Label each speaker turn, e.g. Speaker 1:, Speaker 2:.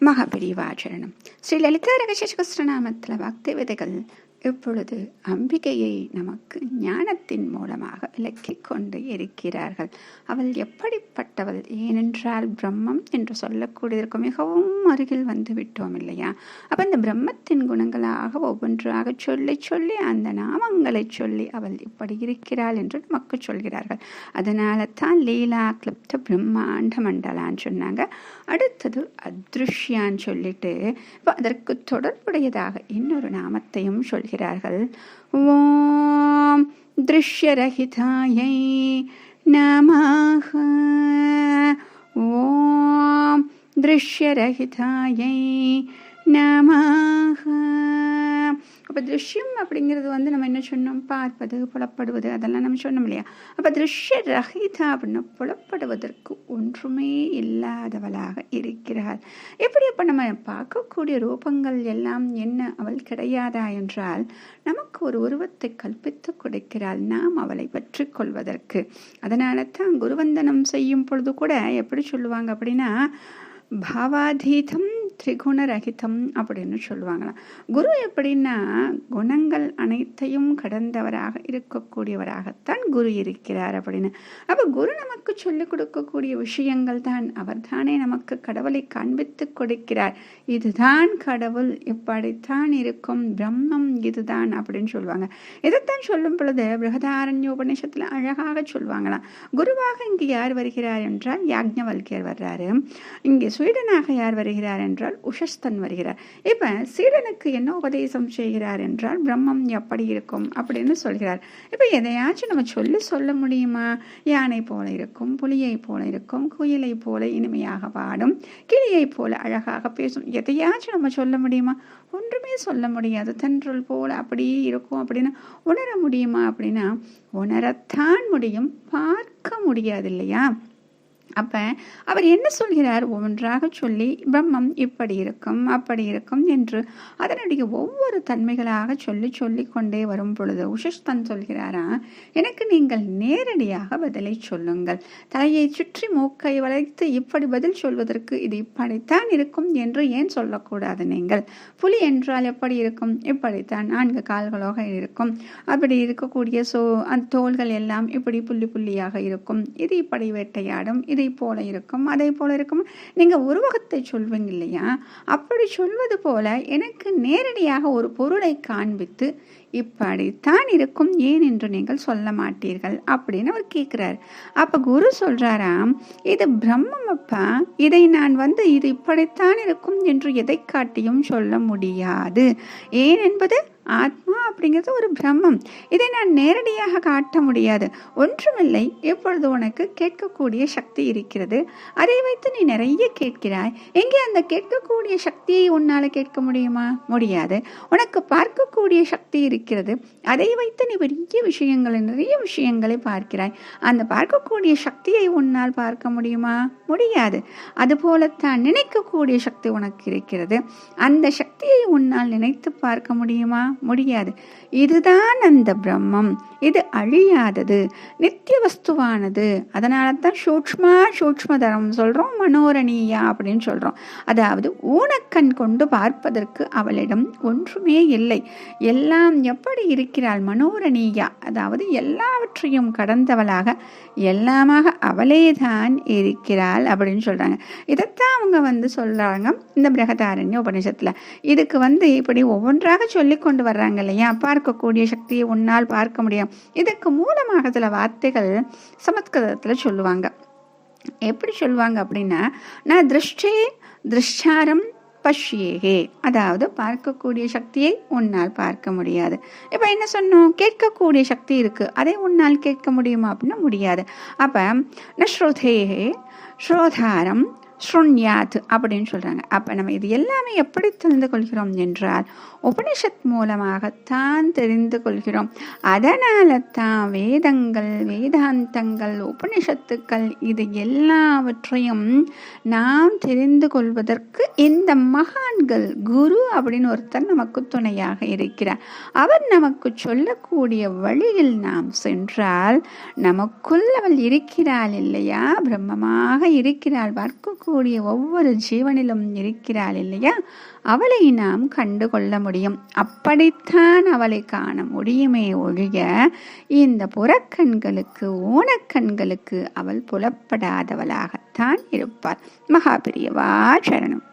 Speaker 1: மகாபிரிவாச்சரணம். ஸ்ரீ லலிதா ரகசியநாமத்தில் பக்தி விதைகள் இப்பொழுது அம்பிகையை நமக்கு ஞானத்தின் மூலமாக விளக்கிக் கொண்டு இருக்கிறார்கள். அவள் எப்படிப்பட்டவள்? ஏனென்றால் பிரம்மம் என்று சொல்லக்கூடியதற்கு மிகவும் அருகில் வந்து விட்டோம் இல்லையா? அப்ப இந்த பிரம்மத்தின் குணங்களாக ஒவ்வொன்றாக சொல்லி சொல்லி அந்த நாமங்களை சொல்லி அவள் இப்படி இருக்கிறாள் என்று நமக்கு சொல்கிறார்கள். அதனால தான் லீலா கிளிப்த பிரம்மாண்ட மண்டலான்னு சொன்னாங்க. அடுத்தது அத்ருஷ்யான்னு சொல்லிட்டு இப்போ அதற்கு தொடர்புடையதாக இன்னொரு நாமத்தையும் சொல்கிறார்கள். ஓம் திருஷ்யரஹிதாயை நமஹ. ஓம் திருஷ்யரஹிதாயை நமஹ. அப்போ திருஷ்யம் அப்படிங்கிறது நம்ம என்ன சொன்னோம்? பார்ப்பது, புலப்படுவது, அதெல்லாம் நம்ம சொன்னோம் இல்லையா? அப்போ திருஷ்ய ரஹிதா அப்படின்னா புலப்படுவதற்கு ஒன்றுமே இல்லாதவளாக இருக்கிறாள். எப்படி அப்போ நம்ம பார்க்கக்கூடிய ரூபங்கள் எல்லாம் என்ன? அவள் கிடையாதா என்றால் நமக்கு ஒரு உருவத்தை கல்பித்து கொடுக்கிறாள் நாம் அவளை பற்றி கொள்வதற்கு. அதனால தான் குருவந்தனம் செய்யும் பொழுது கூட எப்படி சொல்லுவாங்க அப்படின்னா, பாவாதீதம் திரிகுணரகிதம் அப்படின்னு சொல்லுவாங்களாம். குரு எப்படின்னா குணங்கள் அனைத்தையும் கடந்தவராக இருக்கக்கூடியவராகத்தான் குரு இருக்கிறார் அப்படின்னு. அப்போ குரு நமக்கு சொல்லிக் கொடுக்கக்கூடிய விஷயங்கள் தான். அவர் தானே நமக்கு கடவுளை காண்பித்து கொடுக்கிறார். இதுதான் கடவுள், இப்படித்தான் இருக்கும் பிரம்மம், இதுதான் அப்படின்னு சொல்லுவாங்க. இதைத்தான் சொல்லும் பொழுது பிருஹதாரண்யோபநிஷத்துல அழகாக சொல்லுவாங்களாம். குருவாக இங்கு யார் வருகிறார் என்றால் யாக்ஞவல்கியர் வர்றாரு. இங்கே ஸ்வீடனாக யார் வருகிறார் என்றால் உஷஸ்தன் வருகிறார். இப்ப சீடனுக்கு என்ன உபதேசம் செய்கிறார் என்றால் பிரம்மம் எப்படி இருக்கும் அப்படின்னு சொல்கிறார். இப்ப எதையாச்சும் நம்ம சொல்ல முடியுமா? யானை போல இருக்கும், புலியை போல இருக்கும், குயிலை போல இனிமையாக பாடும், கிளியை போல அழகாக பேசும், எதையாச்சும் நம்ம சொல்ல முடியுமா? ஒன்றுமே சொல்ல முடியாது. தென்றல் போல அப்படியே இருக்கும் அப்படின்னு உணர முடியுமா? அப்படின்னா உணரத்தான் முடியும், பார்க்க முடியாது இல்லையா? அப்ப அவர் என்ன சொல்கிறார்? ஒன்றாக சொல்லி பிரம்மம் இப்படி இருக்கும், அப்படி இருக்கும் என்று அதனுடைய ஒவ்வொரு தன்மைகளாக சொல்லி சொல்லி கொண்டே வரும் பொழுது உஷஸ்தன் சொல்கிறாரா, எனக்கு நீங்கள் நேரடியாக பதிலை சொல்லுங்கள். தலையை சுற்றி மூக்கை வளைத்து இப்படி பதில் சொல்வதற்கு இது இப்படித்தான் இருக்கும் என்று ஏன் சொல்லக்கூடாது? நீங்கள் புலி என்றால் எப்படி இருக்கும்? இப்படித்தான் 4 கால்களோக இருக்கும், அப்படி இருக்கக்கூடிய அந்த தோள்கள் எல்லாம் இப்படி புள்ளி புள்ளியாக இருக்கும், இது இப்படி வேட்டையாடும், இதை போல இருக்கும், அதை போல இருக்கும். நீங்க உருவகத்தை சொல்வீங்க இல்லையா? அப்படி சொல்வது போல எனக்கு நேரடியாக ஒரு பொருளை காண்பித்து இப்படித்தான் இருக்கும் ஏன் என்று நீங்கள் சொல்ல மாட்டீர்கள் அப்படின்னு அவர் கேட்கிறார். அப்ப குரு சொல்றாராம், இது பிரம்மம் அப்பா, இதை நான் இது இப்படித்தான் இருக்கும் என்று எதை காட்டியும் சொல்ல முடியாது. ஏன் என்பது ஆத்மா அப்படிங்கிறது ஒரு பிரம்மம், இதை நான் நேரடியாக காட்ட முடியாது. ஒன்றுமில்லை, இப்பொழுது உனக்கு கேட்கக்கூடிய சக்தி இருக்கிறது, அதை வைத்து நீ நிறைய கேட்கிறாய். எங்கே அந்த கேட்கக்கூடிய சக்தியை உன்னால கேட்க முடியுமா? முடியாது. உனக்கு பார்க்கக்கூடிய சக்தி இருக்கிறது, அதை வைத்து நீ நிறைய விஷயங்களை பார்க்கிறாய். அந்த பார்க்கக்கூடிய சக்தியை உன்னால் பார்க்க முடியுமா? முடியாது. அதுபோலத்தான் நினைக்கக்கூடிய சக்தி உனக்கு இருக்கிறது, அந்த சக்தியை உன்னால் நினைத்து பார்க்க முடியுமா? முடியாது. இதுதான் அந்த பிரம்மம். இது அழியாதது, நித்திய வஸ்துவானது. அதனால தான் சூக்ஷ்மதரம் சொல்றோம், மனோரணியா அப்படின்னு சொல்றோம். அதாவது ஊனக்கண் கொண்டு பார்ப்பதற்கு அவளிடம் ஒன்றுமே இல்லை. எல்லாம் எப்படி இருக்கிறாள்? மனோரணியா, அதாவது எல்லாவற்றையும் கடந்தவளாக எல்லாமாக அவளேதான் இருக்கிறாள் அப்படின்னு சொல்றாங்க. இதைத்தான் அவங்க சொல்றாங்க இந்த பிருஹதாரண்ய உபநிஷத்துல. இதுக்கு இப்படி ஒவ்வொன்றாக சொல்லி கொண்டு வர்றாங்க இல்லையா? பார்க்கக்கூடிய சக்தியை உன்னால் பார்க்க முடியும். இதுக்கு மூலமாக சில வார்த்தைகள் சமஸ்கிருதத்துல சொல்லுவாங்க. எப்படி சொல்லுவாங்க அப்படின்னா, நான் திருஷ்டாரம் பஷ்யேகே, அதாவது பார்க்கக்கூடிய சக்தியை உன்னால் பார்க்க முடியாது. இப்ப என்ன சொன்னோம்? கேட்கக்கூடிய சக்தி இருக்கு, அதை உன்னால் கேட்க முடியுமா அப்படின்னா முடியாது. அப்ப நஸ்ரோதேகே ஸ்ரோதாரம் ஸ்ருண்யாத் அப்படின்னு சொல்றாங்க. அப்ப நம்ம இது எல்லாமே எப்படி தெரிந்து கொள்கிறோம் என்றால் உபனிஷத் மூலமாகத்தான் தெரிந்து கொள்கிறோம். அதனால தான் வேதங்கள், வேதாந்தங்கள், உபனிஷத்துக்கள் இது எல்லாவற்றையும் நாம் தெரிந்து கொள்வதற்கு இந்த மகான்கள், குரு அப்படின்னு ஒருத்தர் நமக்கு துணையாக இருக்கிறார். அவர் நமக்கு சொல்லக்கூடிய வழியில் நாம் சென்றால் நமக்குள் அவள் இருக்கிறாள் இல்லையா? பிரம்மமாக இருக்கிறாள். பார்க்க இருக்கக்கூடிய ஒவ்வொரு ஜீவனிலும் இருக்கிறாள் இல்லையா, அவளை நாம் கண்டு கொள்ள முடியும். அப்படித்தான் அவளை காண முடியுமே ஒழிய இந்த புறக்கண்களுக்கு ஊனக்கண்களுக்கு அவள் புலப்படாதவளாகத்தான் இருப்பாள். மகாபிரியவா சரணம்.